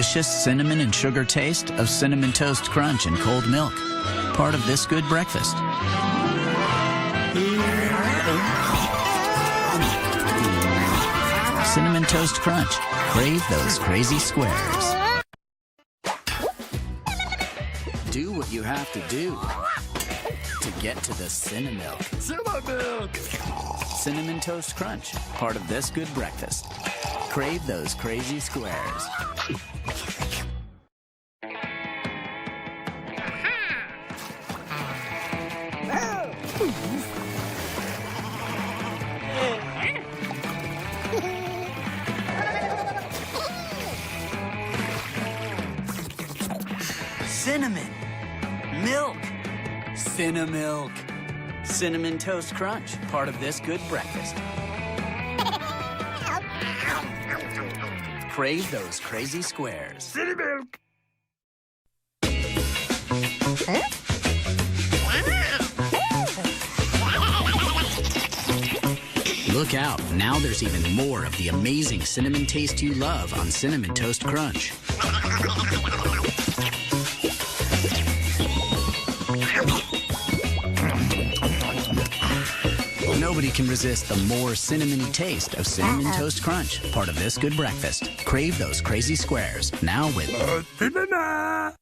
delicious cinnamon and sugar taste of Cinnamon Toast Crunch and cold milk. Part of this good breakfast. Cinnamon Toast Crunch. Crave those crazy squares. Do what you have to do to get to the Cinnamilk. Cinnamilk! Cinnamon Toast Crunch. Part of this good breakfast. Crave those crazy squares. Cinnamon. Milk. Cinnamilk. Cinnamon Toast Crunch. Part of this good breakfast. Crave those crazy squares. Cinnamilk! Look out, now there's even more of the amazing cinnamon taste you love on Cinnamon Toast Crunch. Nobody can resist the more cinnamony taste of Cinnamon Toast Crunch, part of this good breakfast. Crave those crazy squares, now with Banana!